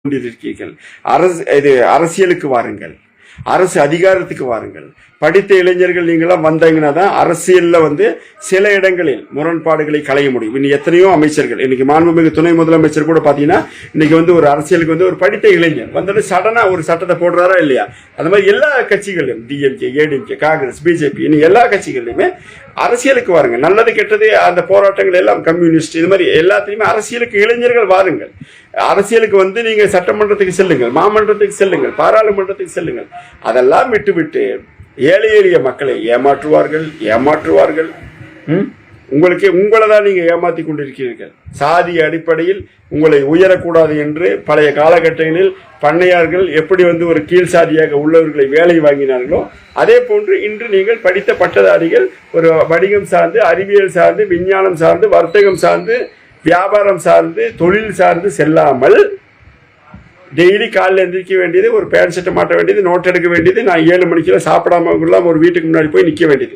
கொண்டிருக்கீர்கள். அரசியலுக்கு வாருங்கள், அரசு அதிகாரத்துக்கு வாருங்கள். படித்த இளைஞர்கள் நீங்களாம் வந்தீங்கன்னா தான் அரசியல்ல சில இடங்களில் முரண்பாடுகளை களைய முடியும். இன்னும் எத்தனையோ அமைச்சர்கள், இன்னைக்கு மாண்புமிகு துணை முதலமைச்சர் கூட பாத்தீங்கன்னா இன்னைக்கு ஒரு அரசியலுக்கு ஒரு படித்த இளைஞர் வந்துட்டு சடனா ஒரு சட்டத்தை போடுறாரா இல்லையா? அந்த மாதிரி எல்லா கட்சிகளிலும் டிஎம்கே, ஏடிஎம்கே, காங்கிரஸ், பிஜேபி, இன்னும் எல்லா கட்சிகளிலுமே அரசியலுக்கு வாருங்க. நல்லது கெட்டது அந்த போராட்டங்கள் எல்லாம் கம்யூனிஸ்ட் இது மாதிரி எல்லாத்தையுமே அரசியலுக்கு இளைஞர்கள் வாருங்கள். அரசியலுக்கு நீங்க சட்டமன்றத்துக்கு செல்லுங்கள், மாமன்றத்துக்கு செல்லுங்கள், பாராளுமன்றத்துக்கு செல்லுங்கள். அதெல்லாம் விட்டு ஏழை எளிய மக்களை ஏமாற்றுவார்கள். உங்களை தான் நீங்க ஏமாத்தி கொண்டிருக்கிறீர்கள். சாதி அடிப்படையில் உங்களை உயரக்கூடாது என்று பழைய காலகட்டங்களில் பண்ணையார்கள் எப்படி ஒரு கீழ் சாதியாக உள்ளவர்களை வேலை வாங்கினார்களோ அதே போன்று இன்று நீங்கள் படித்த பட்டதாரிகள் ஒரு வணிகம் சார்ந்து, அறிவியல் சார்ந்து, விஞ்ஞானம் சார்ந்து, வர்த்தகம் சார்ந்து, வியாபாரம் சார்ந்து, தொழில் சார்ந்து செல்லாமல் டெய்லி காலையில் எந்திரிக்க வேண்டியது, ஒரு பேண்ட் ஷர்ட்டை மாட்ட வேண்டியது, நோட் எடுக்க வேண்டியது, நான் 7 மணிக்கெல்லாம் சாப்பிடாம ஒரு வீட்டுக்கு முன்னாடி போய் நிற்க வேண்டியது.